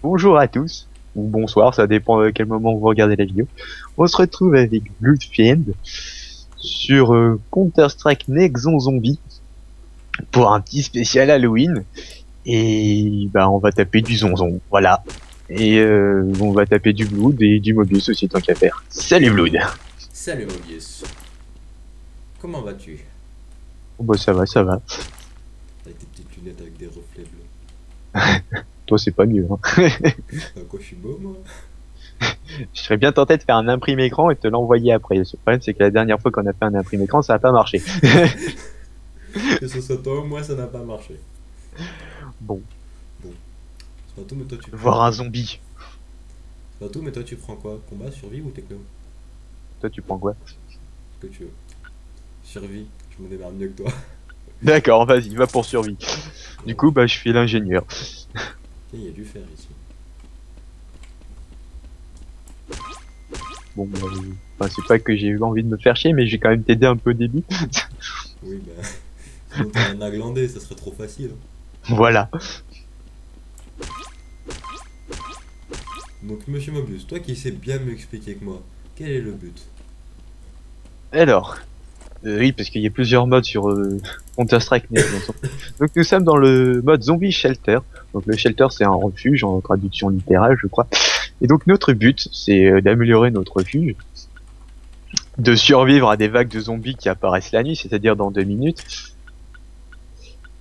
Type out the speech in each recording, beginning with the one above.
Bonjour à tous, ou bonsoir, ça dépend à quel moment vous regardez la vidéo. On se retrouve avec Bloodfiend sur Counter-Strike Next Gen Zombie pour un petit spécial Halloween. Et bah on va taper du zonzon, voilà. Et on va taper du Blood et du Mobius aussi tant qu'à faire. Salut Blood. Salut Mobius. Comment vas-tu? Oh, bah ça va, ça va. Avec tes petites lunettes avec des reflets bleus. Toi c'est pas mieux. Hein. Quoi, je suis beau moi? Je serais bien tenté de faire un imprimé écran et de te l'envoyer après. Le problème c'est que la dernière fois qu'on a fait un imprimé écran ça a pas marché. Que ce soit toi ou moi, ça n'a pas marché. Bon, Bon. C'est pas tout, mais toi tu prends. voir un zombie. C'est pas tout, mais toi tu prends quoi? Combat, survie ou techno? Toi tu prends quoi? Ce que tu veux. Survie, je me démerde mieux que toi. D'accord, vas-y, va pour survie. Du coup, bah, je fais l'ingénieur. Tiens, il y a du fer ici. Bon, enfin, c'est pas que j'ai eu envie de me faire chier, mais j'ai quand même t'aider un peu au début. Oui, bah. Sinon t'es un aglandais, ça serait trop facile. Voilà. Donc, monsieur Mobius, toi qui sais bien m'expliquer que moi, quel est le but? Alors, oui, parce qu'il y a plusieurs modes sur Counter-Strike. Donc nous sommes dans le mode Zombie Shelter. Donc le shelter, c'est un refuge en traduction littérale, je crois. Et donc notre but, c'est d'améliorer notre refuge, de survivre à des vagues de zombies qui apparaissent la nuit, c'est-à-dire dans 2 minutes,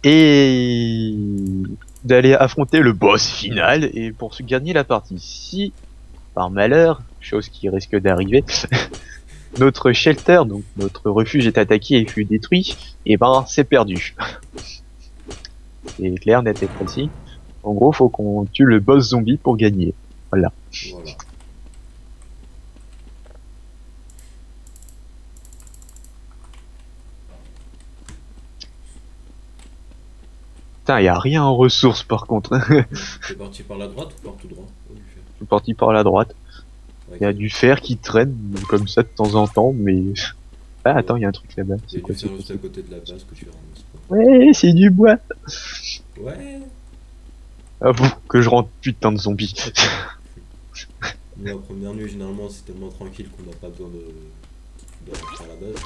et d'aller affronter le boss final et pour se gagner la partie. Si, par malheur, chose qui risque d'arriver, notre shelter, donc notre refuge est attaqué et fut détruit, et ben c'est perdu. C'est clair, net et précis. En gros, faut qu'on tue le boss zombie pour gagner. Voilà. Voilà. Putain, y a rien en ressources par contre. T'es parti par la droite ou par tout droit? Oh, du fer. Je suis parti par la droite. Ouais, Y a du fer qui traîne comme ça de temps en temps, mais... Ah, attends, y a un truc là-bas. il y C'est a quoi, du c'est fer quoi, juste à côté de la base que tu ramasses pas. Ouais, c'est du bois. Ouais. Avoue que je rentre putain de zombies. Nous, la première nuit, généralement, c'est tellement tranquille qu'on n'a pas besoin de rentrer à la base.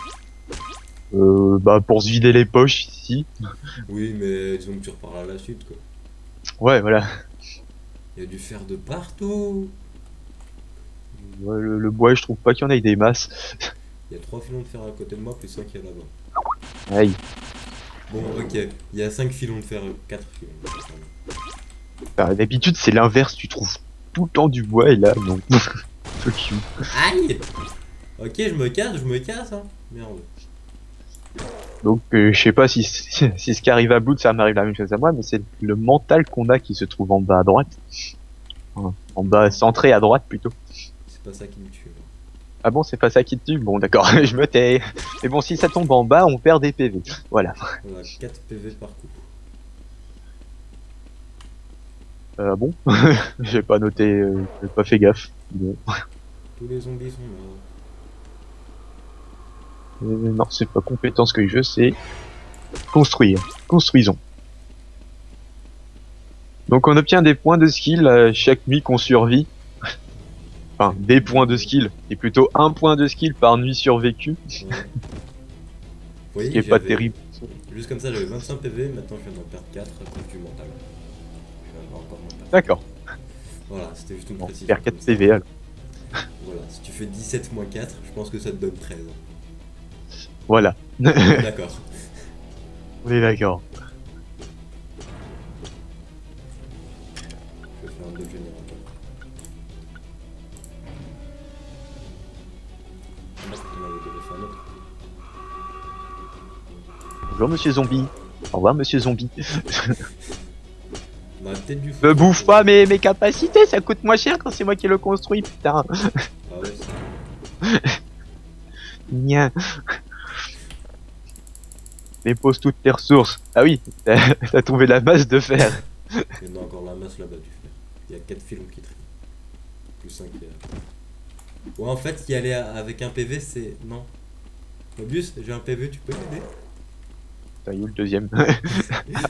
Bah pour se vider les poches ici. Oui, mais disons que tu repars à la suite, quoi. Ouais, voilà. Il y a du fer de partout. Ouais, le bois, je trouve pas qu'il y en ait des masses. Il y a 3 filons de fer à côté de moi, plus 5 qu'il y a là-bas. Aïe. Bon, ok. Il y a 5 filons de fer, 4 filons de fer. Bah, d'habitude, c'est l'inverse. Tu trouves tout le temps du bois et là, non. Fuck you. Aïe. Ok, je me casse, hein. Merde. Donc je sais pas si ce qui arrive à Blood ça m'arrive la même chose à moi, mais c'est le mental qu'on a qui se trouve en bas à droite. Enfin, en bas centré à droite plutôt. C'est pas ça qui me tue. Là. Ah bon, c'est pas ça qui te tue? Bon d'accord, je me tais. Mais bon, si ça tombe en bas, on perd des PV. Voilà. Voilà, 4 PV par coup. Bon, j'ai pas noté, j'ai pas fait gaffe. Bon. Tous les zombies sont là. Non, c'est pas compétence que je veux, c'est construire. Construisons. Donc on obtient des points de skill à chaque nuit qu'on survit. Enfin, des points de skill. Et plutôt un point de skill par nuit survécue. Ouais. Vous Ce qui voyez, est pas terrible. Juste comme ça, j'avais 25 PV, maintenant je viens d'en perdre 4 à cause du mental. Je vais avoir encore mental. D'accord. Voilà, c'était juste une On précision. perd 4 comme ça. PV alors. Voilà, si tu fais 17 moins 4, je pense que ça te donne 13. Voilà. D'accord. On est d'accord. Je vais faire un deux générateur. On avait déjà fait un autre. Bonjour monsieur zombie. Au revoir monsieur zombie. On a peut-être du Me bouffe pas mes capacités, ça coûte moins cher quand c'est moi qui le construis, putain. Ah ouais, c'est... Nia. Dépose toutes tes ressources. Ah oui, t'as trouvé la masse de fer. Il y en a encore la masse là-bas du fer. Il y a 4 filons qui trient. Plus 5 qui est... Ouais, en fait, y aller avec un PV, c'est... Non. Mobius, j'ai un PV, tu peux m'aider? T'as eu le deuxième.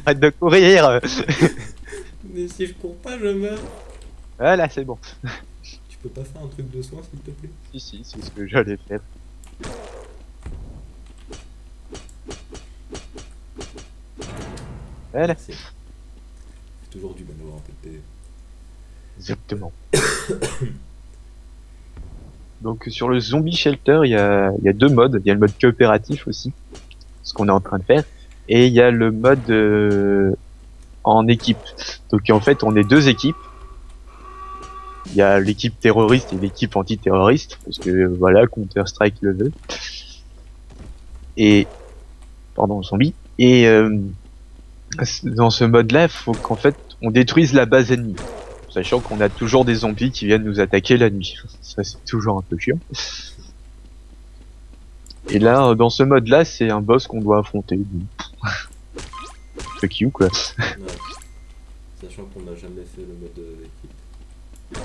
Arrête de courir. Mais si je cours pas, je meurs. Voilà, c'est bon. Tu peux pas faire un truc de soin, s'il te plaît? Si, c'est ce que j'allais faire. Voilà, Merci. J'ai toujours du mal à avoir un peu de PV. exactement. Donc sur le zombie shelter, il y a deux modes. Il y a le mode coopératif aussi, ce qu'on est en train de faire, et il y a le mode en équipe. Donc en fait, on est deux équipes. Il y a l'équipe terroriste et l'équipe antiterroriste, parce que voilà, Counter-Strike le veut. Et pardon, zombie. Et dans ce mode-là, il faut qu'en fait, on détruise la base ennemie, sachant qu'on a toujours des zombies qui viennent nous attaquer la nuit. Ça, c'est toujours un peu chiant. Et là, dans ce mode-là, c'est un boss qu'on doit affronter. Fuck you, quoi. Ouais. Sachant qu'on n'a jamais fait le mode équipe.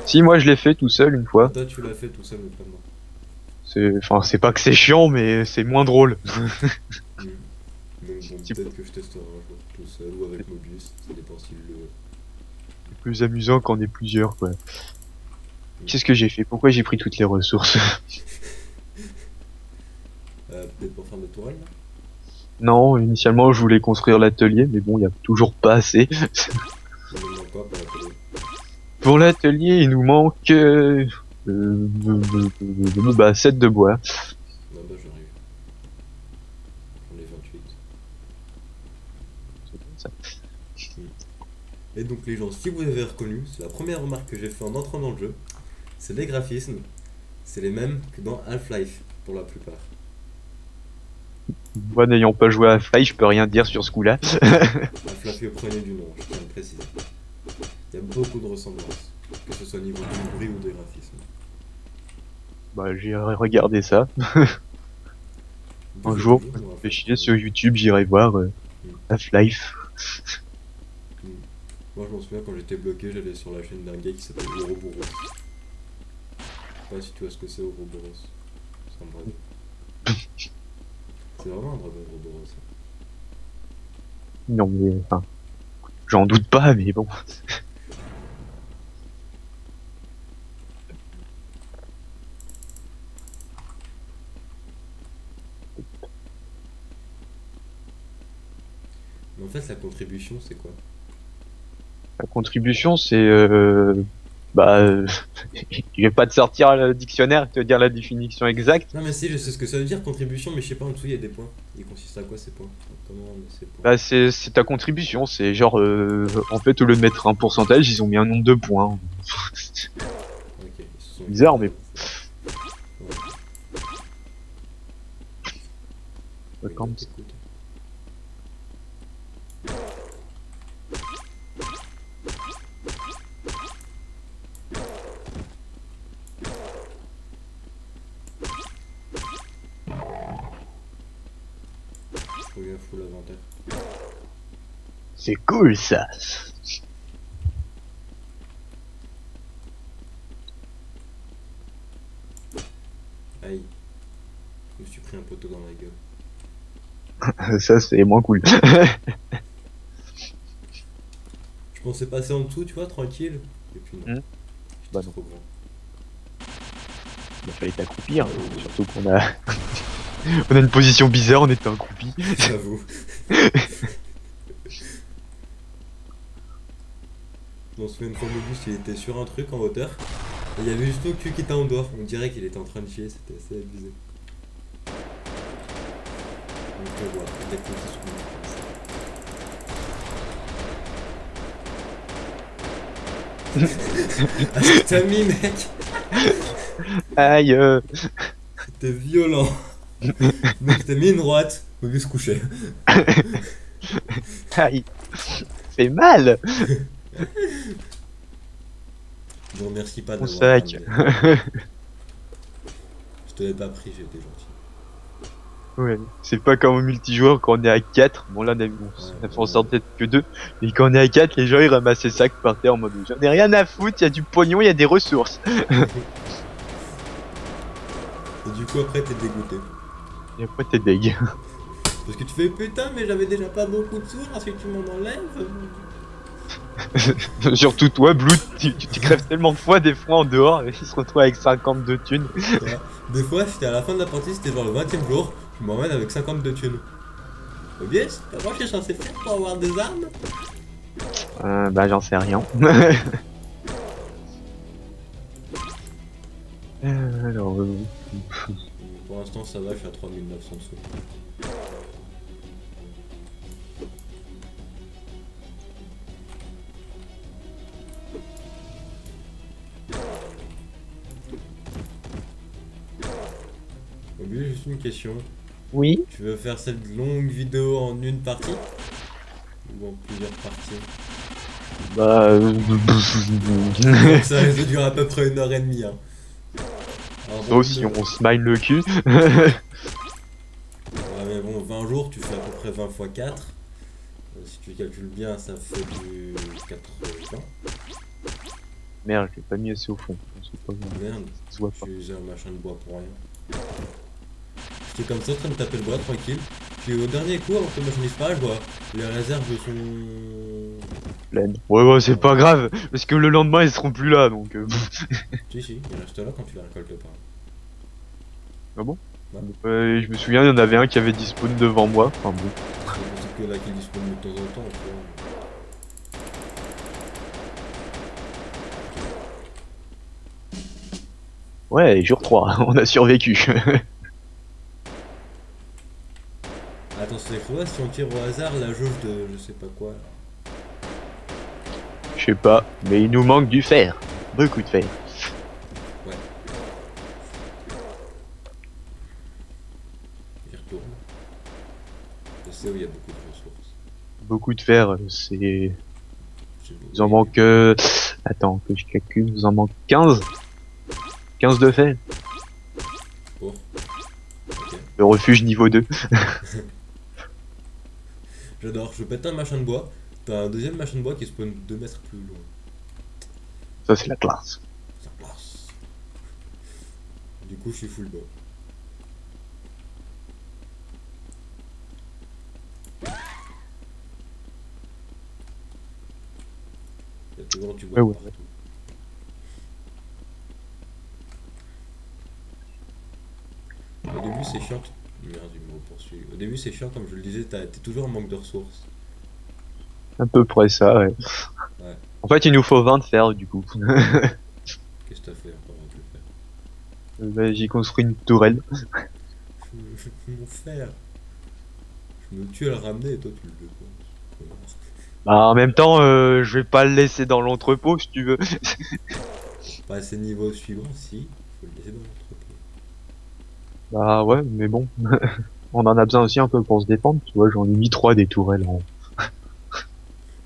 Si, moi, je l'ai fait tout seul une fois. Toi, tu l'as fait tout seul, mais pas moi. C'est pas que c'est chiant, mais c'est moins drôle. Donc bon, peut-être que je testerai un jour tout seul ou avec Mobius, ça dépend s'il le veut. C'est plus amusant quand on est plusieurs, quoi. Qu'est-ce que j'ai fait? Pourquoi j'ai pris toutes les ressources? Peut-être pour faire des tourelles là? Non, initialement, je voulais construire l'atelier, mais bon, il y a toujours pas assez. Il nous manque quoi pour l'atelier? Pour l'atelier, il nous manque 7 de bois. Non, bah j'arrive. J'en ai 28. C'est comme ça. Et donc les gens, si vous avez reconnu, c'est la première remarque que j'ai fait en entrant dans le jeu, c'est les graphismes, c'est les mêmes que dans Half-Life, pour la plupart. Moi, n'ayant pas joué à Fly, je peux rien dire sur ce coup-là. Half-Life est au premier du nom, je tiens à le préciser. Il y a beaucoup de ressemblances, que ce soit au niveau du bruit ou des graphismes. Bah, j'irai regarder ça. Un jour, je me fais chier sur YouTube, j'irai voir Half-Life. Moi je m'en souviens quand j'étais bloqué, j'allais sur la chaîne d'un gars qui s'appelle Ouroboros. Je sais pas si tu vois ce que c'est Ouroboros. C'est un dragon. C'est vraiment un dragon Ouroboros. Non, mais enfin, j'en doute pas, mais bon. Mais en fait la contribution c'est quoi? La contribution, c'est je vais pas te sortir le dictionnaire et te dire la définition exacte. Non mais si, je sais ce que ça veut dire contribution, mais je sais pas en dessous il y a des points. Il consiste à quoi ces points? Comment on met ces points? Bah, c'est ta contribution, c'est genre, en fait, au lieu de mettre un pourcentage, ils ont mis un nombre de points. Ok, ils se sont Bizarre, mais- Ouais. Comme Écoute, écoute. Je reviens full l'inventaire. C'est cool, ça. Aïe. Je me suis pris un poteau dans la gueule. Ça, c'est moins cool. Je pensais passer en dessous, tu vois, tranquille. Et puis non. Hmm. J'étais Bah non. trop grand. Il fallait t'accroupir, surtout qu'on a... on a une position bizarre, on était accroupi. J'avoue. Je m'en souviens une fois, Mobius, il était sur un truc en hauteur. Et il y avait juste mon cul qui était en dehors. On dirait qu'il était en train de chier, c'était assez abusé. Donc voilà, exactement ce que ah, je t'ai mis, mec. Aïe, C'était violent. Donc je t'ai mis une droite. Mobius couchait. aïe. C'est mal. Je vous remercie pas Mon d'avoir sac. ramené. Je te l'ai pas pris, j'étais gentil. Ouais, c'est pas comme au multijoueur quand on est à 4. Bon là on a fait en sorte d'être que 2. Mais quand on est à 4, les gens ils ramassent les sacs par terre en mode j'en ai rien à foutre, y a du pognon, y a des ressources. Et du coup après t'es dégoûté. Et après t'es deg. Parce que tu fais putain mais j'avais déjà pas beaucoup de sous, ensuite tu m'en enlèves. Surtout toi, Blue, tu crèves tellement de fois des fois en dehors et il se retrouve avec 50 de thunes. Ouais. Des fois, j'étais à la fin de la partie, c'était genre le 20ème jour, je m'emmène avec 50 de thunes. Obvious, comment je suis censé faire pour avoir des armes? Bah j'en sais rien. Alors, Pour l'instant, ça va, je suis à 3900 sous. Obvious, juste une question. oui. Tu veux faire cette longue vidéo en une partie? Ou en plusieurs parties? Bah. Donc ça risque de durer à peu près 1h30. Hein. Alors, Sauf si on smile le cul. Ouais, mais bon, 20 jours, tu fais à peu près 20 x 4. Si tu calcules bien, ça fait du 80. Merde, je l'ai pas mis assez au fond. C'est pas bon. Merde, Ça se voit pas. j'ai usé un machin de bois pour rien. J'étais comme ça en train de taper le bois tranquille. Puis au dernier coup, alors que le machin disparaît, je vois les réserves sont. Pleine. Ouais, c'est pas grave, parce que le lendemain ils seront plus là donc. Si, il reste là quand tu les récoltes pas. Ah bon? Ouais. Je me souviens, il y en avait un qui avait dispawn devant moi. Enfin bon. C'est que là qui disponible de temps en temps. Tu vois. Ouais, jour 3, on a survécu. Attends, c'est quoi si on tire au hasard la jauge de je sais pas quoi là. Je sais pas, mais il nous manque du fer. Beaucoup de fer. Ouais. J'y retourne. Je sais où il y a beaucoup de ressources. Beaucoup de fer, c'est. C'est beau. Vous en manque. Attends, que je calcule, vous en manque 15. 15 de fer. Oh. Ok. Le refuge niveau 2. J'adore, je pète un machin de bois. T'as un deuxième machin de bois qui spawn 2 mètres plus loin. Ça, c'est la classe. Ça place. Du coup, je suis full bois. Il y a toujours du bois Ouais. partout. Au début, c'est chiant. Merde, il me poursuit. Au début, c'est chiant, comme je le disais, t'es toujours en manque de ressources. À peu près ça, ouais. Ouais. En fait, il nous faut 20 de fer, du coup. Qu'est-ce que t'as fait encore avec le fer? Bah, j'ai construit une tourelle. Mon fer. Je me tue à le ramener et toi tu le dépenses. Connard. Bah, en même temps, je vais pas le laisser dans l'entrepôt, si tu veux. Pas assez niveau suivant, si. Faut le laisser dans l'entrepôt. Bah ouais, mais bon. On en a besoin aussi un peu pour se défendre, tu vois, j'en ai mis 3 des tourelles en...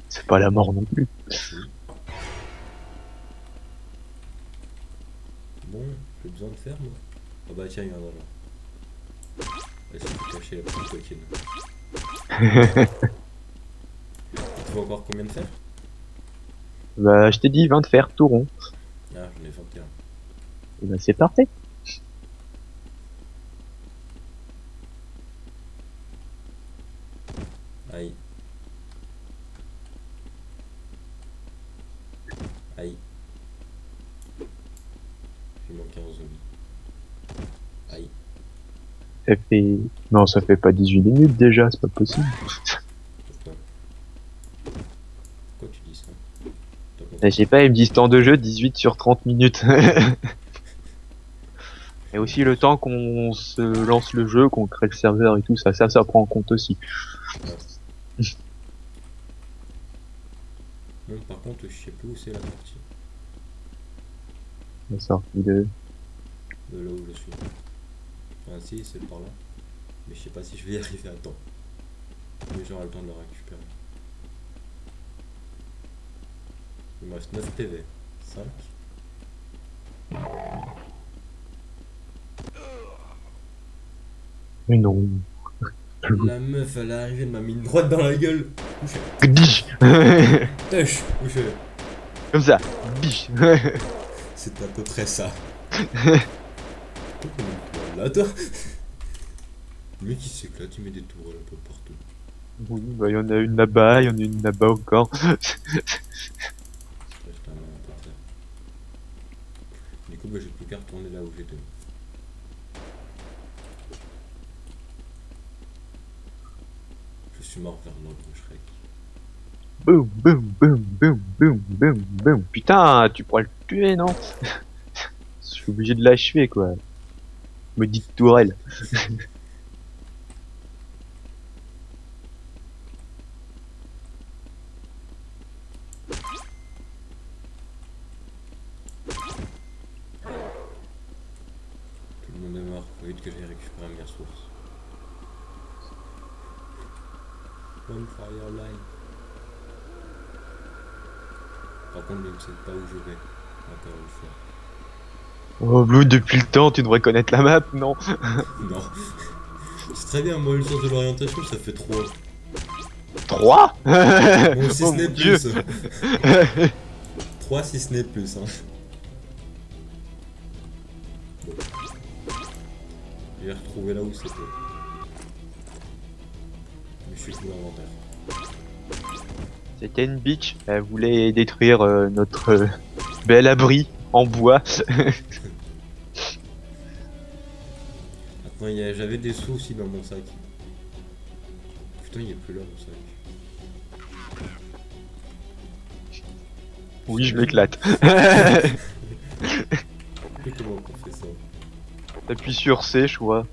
C'est pas la mort non plus. Si. Bon, j'ai besoin de fer moi. Ah bah tiens, il y en a là. Essaye de cacher la petite coquine. Il te faut encore combien de fer? Bah, je t'ai dit 20 de fer, tout rond. Ah, j'en ai 21. Et bah, c'est parfait. Aïe. Aïe. Il manque un zombie. Aïe. Ça fait... Non, ça fait pas 18 minutes déjà, c'est pas possible. Pourquoi? Pourquoi tu dis ça? T'as compris? Bah, je sais pas, ils me disent temps de jeu 18 sur 30 minutes. Et aussi le temps qu'on se lance le jeu, qu'on crée le serveur et tout, ça prend en compte aussi. Non, par contre, je sais plus où c'est la sortie. La sortie de... De là où je suis. Enfin, si, c'est par là. Mais je sais pas si je vais y arriver à temps. Mais j'aurai le temps de le récupérer. Il me reste 9 PV. 5. Mais non. La meuf, elle est arrivée, elle m'a mis une droite dans la gueule. Couché. Gdish. Tâche. Couché. Comme ça. Gdish. C'est à peu près ça. Pourquoi on est là, toi? Le mec il s'éclate, il met des tourelles un peu partout. Oui, bah, il y en a une là-bas, il y en a une là-bas encore. Reste un inventaire. Du coup, bah, j'ai plus qu'à retourner là où j'étais. Je suis mort vers l'ombre de Shrek. Boum, boum, boum, boum, boum, boum, boum. Putain, tu pourras le tuer, non? Je suis obligé de l'achever, quoi. Maudite tourelle. Tout le monde est mort. Faut vite que j'aille récupérer mes ressources. Bonfire line. Par contre, je ne sais pas où je vais. Encore une fois. Oh, Blue, depuis le temps, tu devrais connaître la map, non? Non. C'est très bien, moi, le sens de l'orientation, ça fait 3. 3? Bon, si Oh ce n'est mon Dieu. plus. 3 si ce n'est plus. Hein. Bon. J'ai retrouvé là où c'était. Mais je suis plus l'inventaire. C'était une bitch. Elle voulait détruire notre bel abri en bois. Attends, j'avais des sous aussi dans mon sac. Putain, il est plus là mon sac. Oui, je m'éclate. Et comment on fait ça? T'appuies sur C, je crois.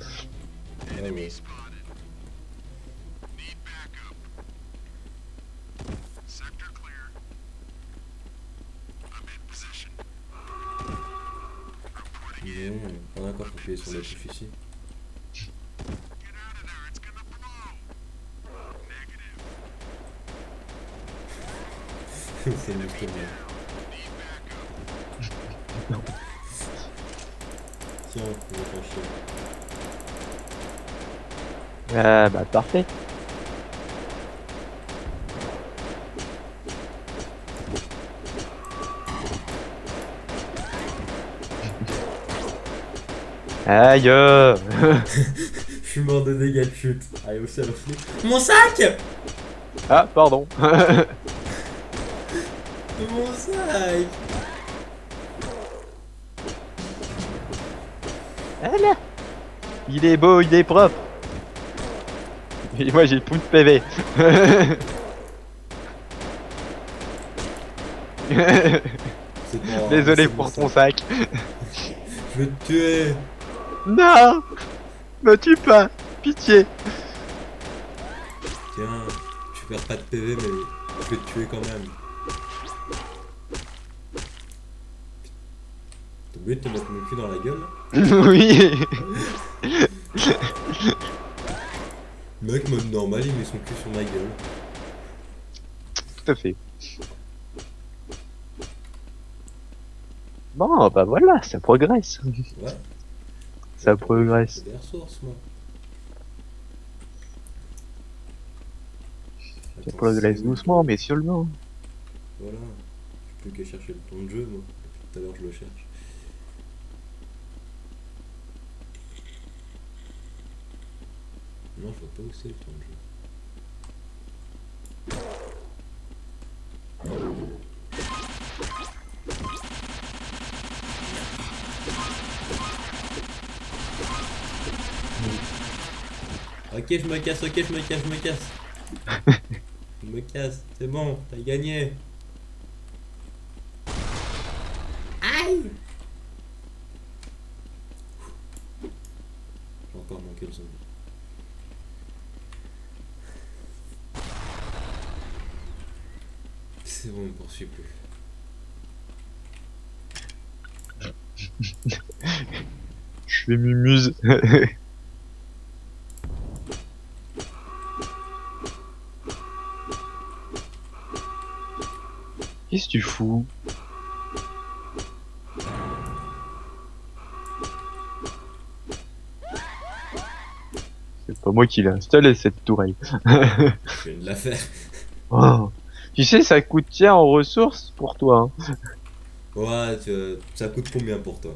Ah ouais. Non, pas d'accord, faut appuyer sur la touche ici. C'est juste bien. Tiens, on va t'enchaîner. Ah bah parfait. Aïe. Je suis mort de dégâts de chute. Allez, aussi à l'enflé. Mon sac! Ah, pardon. Mon sac! Ah là. Il est beau, il est propre. Et moi j'ai plus de PV. C'est pas grave, Désolé c'est pour mon ton sac. sac. Je vais te tuer! Non, me tue pas, pitié. Tiens, tu perds pas de PV, mais je vais te tuer quand même. T'as oublié de te mettre mon cul dans la gueule là? Oui. Mec, mode normal, il met son cul sur ma gueule. Tout à fait. Bon, bah voilà, ça progresse. Ouais. Ça progresse. J'ai des ressources, moi. Ça Attends, progresse c'est où doucement, mais sûrement. Voilà. J'ai plus qu'à chercher le temps de jeu, moi. Depuis tout à l'heure, je le cherche. Non, je vois pas où c'est le temps de jeu. Ok, je me casse, ok, je me casse, je me casse. Je me casse, c'est bon, t'as gagné. Aïe! J'ai encore manqué le zombie. C'est bon, il me poursuit plus. Je fais mumuse. Qu'est-ce que tu fous? C'est pas moi qui l'ai installé cette tourelle. Je viens de la faire. Oh. Tu sais, ça coûte cher en ressources pour toi. Hein. Ouais, ça coûte combien pour toi?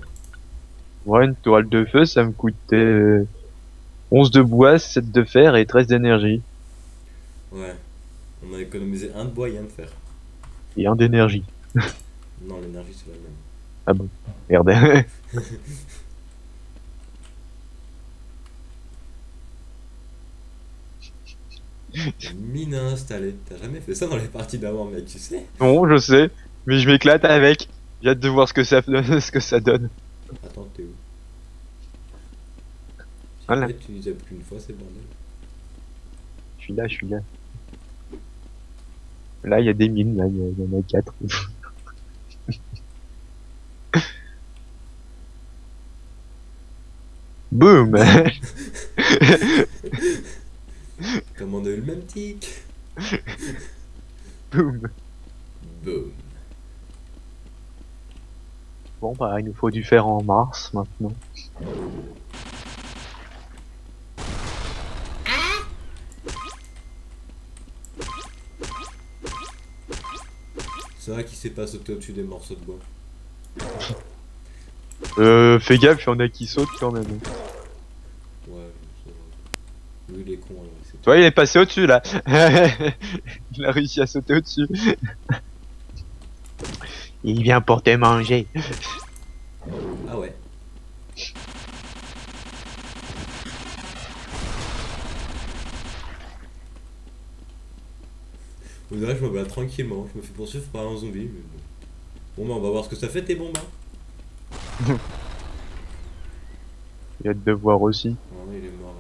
Ouais, une tourelle de feu, ça me coûtait 11 de bois, 7 de fer et 13 d'énergie. Ouais. On a économisé un de bois et un de fer. Et un d'énergie. Non, l'énergie c'est la même. Ah bon, merde. Mine à installer. T'as jamais fait ça dans les parties d'avant, mec, tu sais? Non, je sais, mais je m'éclate avec. J'ai hâte de voir ce que ça, ce que ça donne. Attends, t'es où? J'ai Voilà. pas utilisé plus qu'une fois, c'est le bordel. Je suis là, je suis là. Là, il y a des mines, là, il y en a 4. Boum. Boum! Comme on a eu le même tic. Boum. Boum. Bon, bah, il nous faut du fer en mars, maintenant. C'est vrai qu'il sait pas sauter au-dessus des morceaux de bois. Fais gaffe, il y en a qui sautent quand même. Ouais, ça va. Lui, il est con, alors il sait Tu vois, il est passé au-dessus, là. Il a réussi à sauter au-dessus. Il vient pour te manger. pas. Ah ouais. On dirait que je me bats tranquillement. Je me fais poursuivre par un zombie. Mais bon. Bon, bah, on va voir ce que ça fait tes bombes. Hein. Il y a de devoir aussi. Non, il est mort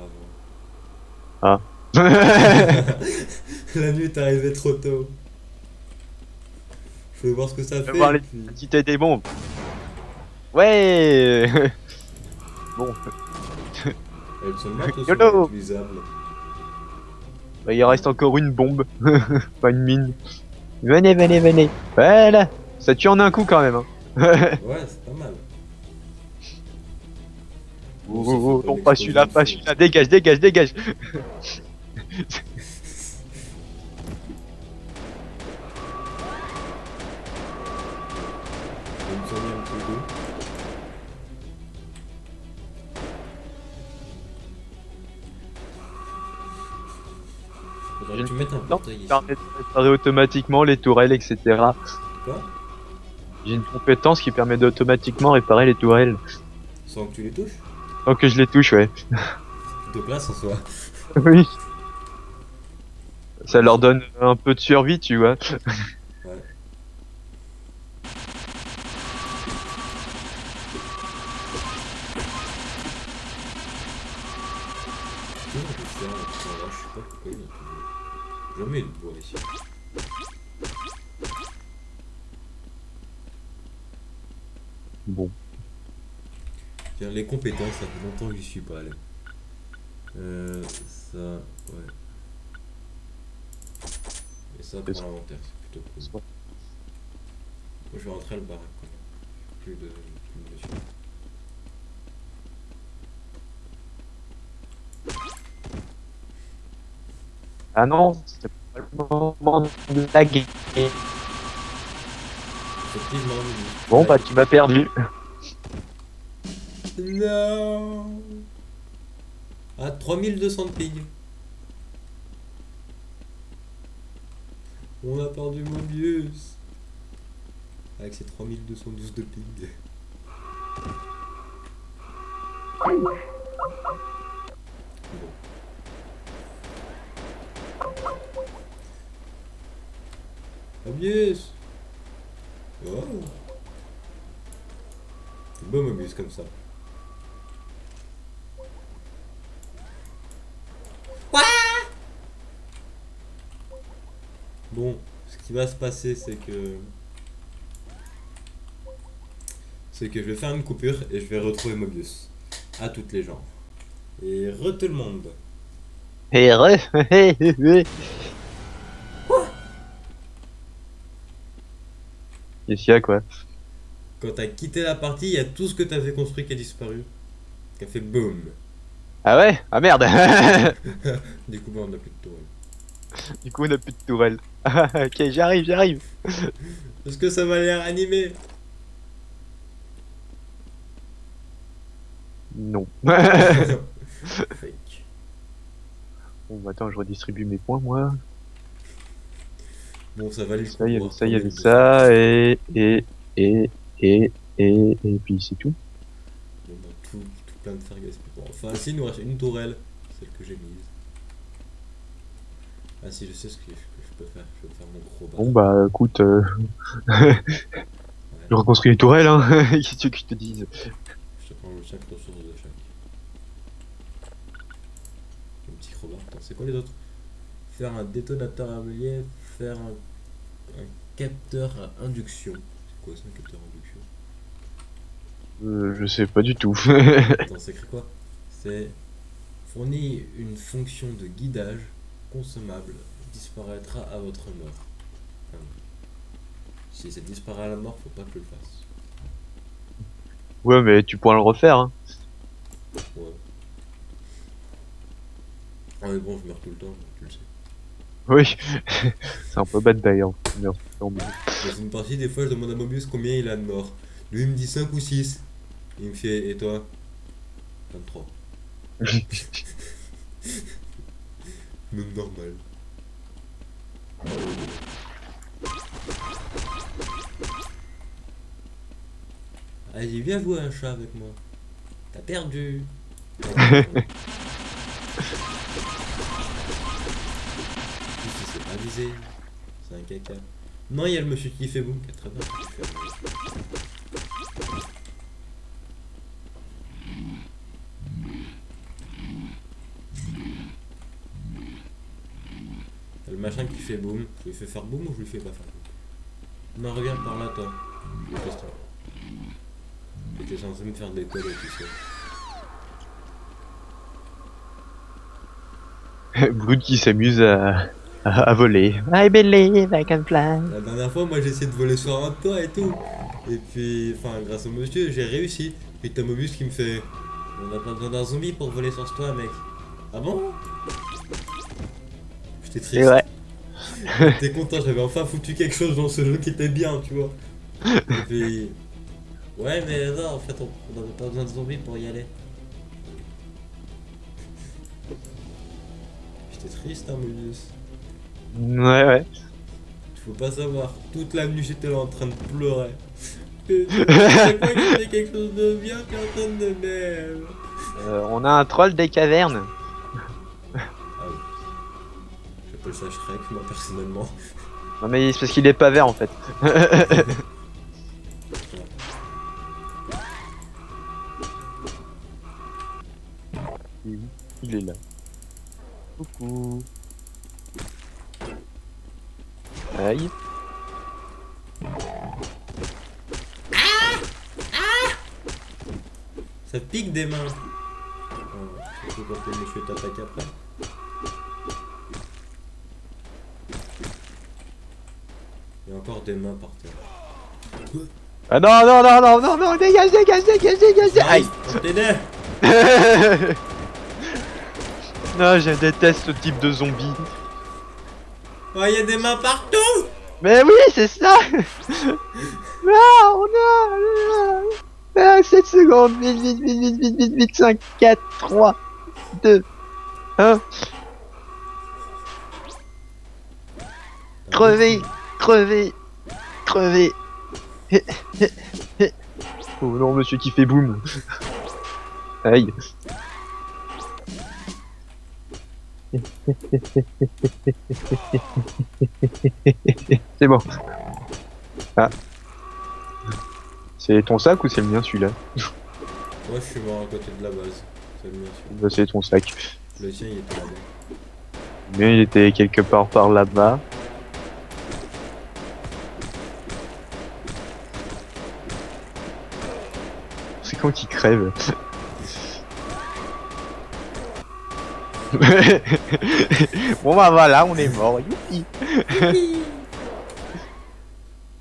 Ah. avant. La nuit est arrivée trop tôt. Je vais voir ce que ça On va fait. voir Et les puis... quantités des bombes. Ouais. Bon, Elles sont mortes ou sont YOLO. utilisables? bah, il reste encore une bombe. Pas une mine. Venez, venez, venez. Voilà. Ça tue en un coup quand même. Hein. Ouais, c'est pas mal. Oh, Bon, ça fait oh, pas non, une pas explosion celui-là, de pas feu. celui-là. Dégage, dégage, dégage. Je vais me soigner un petit peu. Faudrait que tu mettes un Non, portail ici. permet de réparer automatiquement les tourelles, etc. Quoi? J'ai une compétence qui permet d'automatiquement réparer les tourelles. Sans que tu les touches? Tant que je les touche, ouais. De place en soi. Oui. Ça leur donne un peu de survie, tu vois. Ouais. Toujours du fer, là, putain, là, je sais pas pourquoi il y a tout. Jamais de bois ici. Bon. Tiens, les compétences, ça fait longtemps que j'y suis pas allé. Ça, ouais. Et ça pour l'inventaire, c'est plutôt cool. Moi, je vais rentrer à le baraque, quoi. Plus de munitions. Ah non, c'est pas le moment de la guerre. Effectivement, Bon, bah, tu m'as perdu. non. Ah, 3200 de ping. On a perdu Mobius. Avec ses 3212 de ping. Bon. Mobius. Oh. C'est beau Mobius comme ça. Bon, ce qui va se passer, c'est que je vais faire une coupure et je vais retrouver Mobius. À toutes les gens. Et re tout le monde. Et Qu'est-ce qu'il y a, quoi? Quand t'as quitté la partie, il y a tout ce que t'avais construit qui a disparu. Qui a fait boum. Ah ouais? Ah merde. Du coup, bah, on n'a plus de tourelle. Du coup, on a plus de tourelle. Ok, j'arrive, j'arrive. Est-ce que ça va les réanimer? Non. Fake. Bon, bah, attends, je redistribue mes points, moi. Bon, ça valait le coup Ça, il y de avait voir ça, il y quand avait même de ça, et puis c'est tout. Bon, bah, tout plein de fer gaspillé. Bon, enfin, si, il nous reste une tourelle, celle que j'ai mise. Ah, si, je sais ce que je peux faire. Je vais faire mon gros bar. Bon bah écoute, Ouais. je reconstruis les tourelles, hein. Qu'est-ce que tu veux que je te dise? Je te prends le 5 ressources de chaque. Un petit crowbar. Attends, c'est quoi les autres? Faire un détonateur à bélier, faire un capteur à induction. C'est quoi ça, un capteur à induction? Je sais pas du tout. Attends, c'est écrit quoi? C'est fournit une fonction de guidage consommable, disparaîtra à votre mort. Ah bon. Si ça disparaît à la mort, faut pas que je le fasse. Ouais, mais tu pourras le refaire, hein. Ouais. Ah mais bon, je meurs tout le temps, tu le sais. Oui, c'est un peu bête d'ailleurs. Mais Dans une partie, des fois, je demande à Mobius combien il a de morts. Lui, il me dit 5 ou 6. Il me fait, et toi? 23. Même normal. Allez, viens jouer à un chat avec moi. T'as perdu. Non, non, non. C'est pas visé. C'est un caca. Non, il y a le monsieur qui fait boum, qui a très bien fait. T'as le machin qui fait boum. Je lui fais faire boum ou je lui fais pas faire boum? Non, reviens par là, toi. Dépose-toi. J'étais censé me faire des codes et tout ça. Blood qui s'amuse à voler. I believe I can fly. La dernière fois, moi j'ai essayé de voler sur un toit et tout. Et puis, enfin, grâce au monsieur, j'ai réussi. Puis t'as Mobius qui me fait: on a pas besoin d'un zombie pour voler sur ce toit, mec. Ah bon? J'étais C'est triste. vrai. J'étais content, j'avais enfin foutu quelque chose dans ce jeu qui était bien, tu vois. Et puis. Ouais, mais non, en fait, on n'avait pas besoin de zombies pour y aller. J'étais triste, hein, Mobius. Ouais, ouais. Faut pas savoir. Toute la nuit, j'étais là en train de pleurer. C'est pas que je fais quelque chose de bien, personne de même. On a un troll des cavernes. Ah oui. J'appelle ça Shrek, moi, personnellement. Non mais c'est parce qu'il est pas vert en fait. Il est là. Coucou. Aïe. Ça pique des mains. Surtout quand le monsieur t'attaque après. Il y a encore des mains par terre. Ah non, non, non, non, non, non, dégage, dégage, dégage, dégage. Aïe. On t'aide. Non, je déteste ce type de zombie. Oh, il y a des mains partout. Mais oui, c'est ça. Ah, on a 7 secondes. Vite, vite, vite, vite, vite, vite, vite. 5, 4, 3, 2, 1. Crever, crever, crever. Oh non, monsieur qui fait boum. Aïe. C'est bon. Ah. C'est ton sac ou c'est le mien celui-là? Moi, je suis mort à côté de la base. C'est le mien, celui-là. Bah, c'est ton sac. Le tien, il était là-bas. Mais il était quelque part par là-bas. C'est quand il crève. Bon bah voilà, on est mort. Youpi.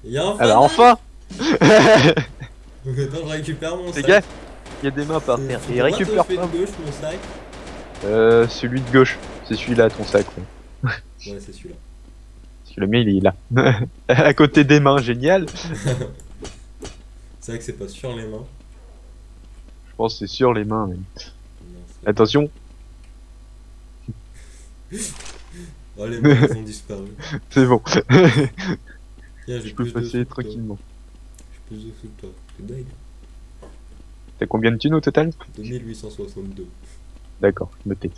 Il y a enfin. Ah bah enfin. Attends, je récupère mon Les sac. gars, il y a des mains par terre. C'est Et récupère de pas. gauche mon sac. Celui de gauche. C'est celui-là ton sac. Ouais. Ouais, c'est celui-là. Parce que le mien il est là. À côté des mains, génial. C'est vrai que c'est pas sur les mains. Je pense que c'est sur les mains même. Non, c'est- Attention. Oh, les morts, ils ont disparu. C'est bon. Tiens, Je j'ai peux plus de sous passer que toi. tranquillement. J'ai plus de sous que toi. T'es dingue. T'as combien de thunes au total? 2862. D'accord, noté.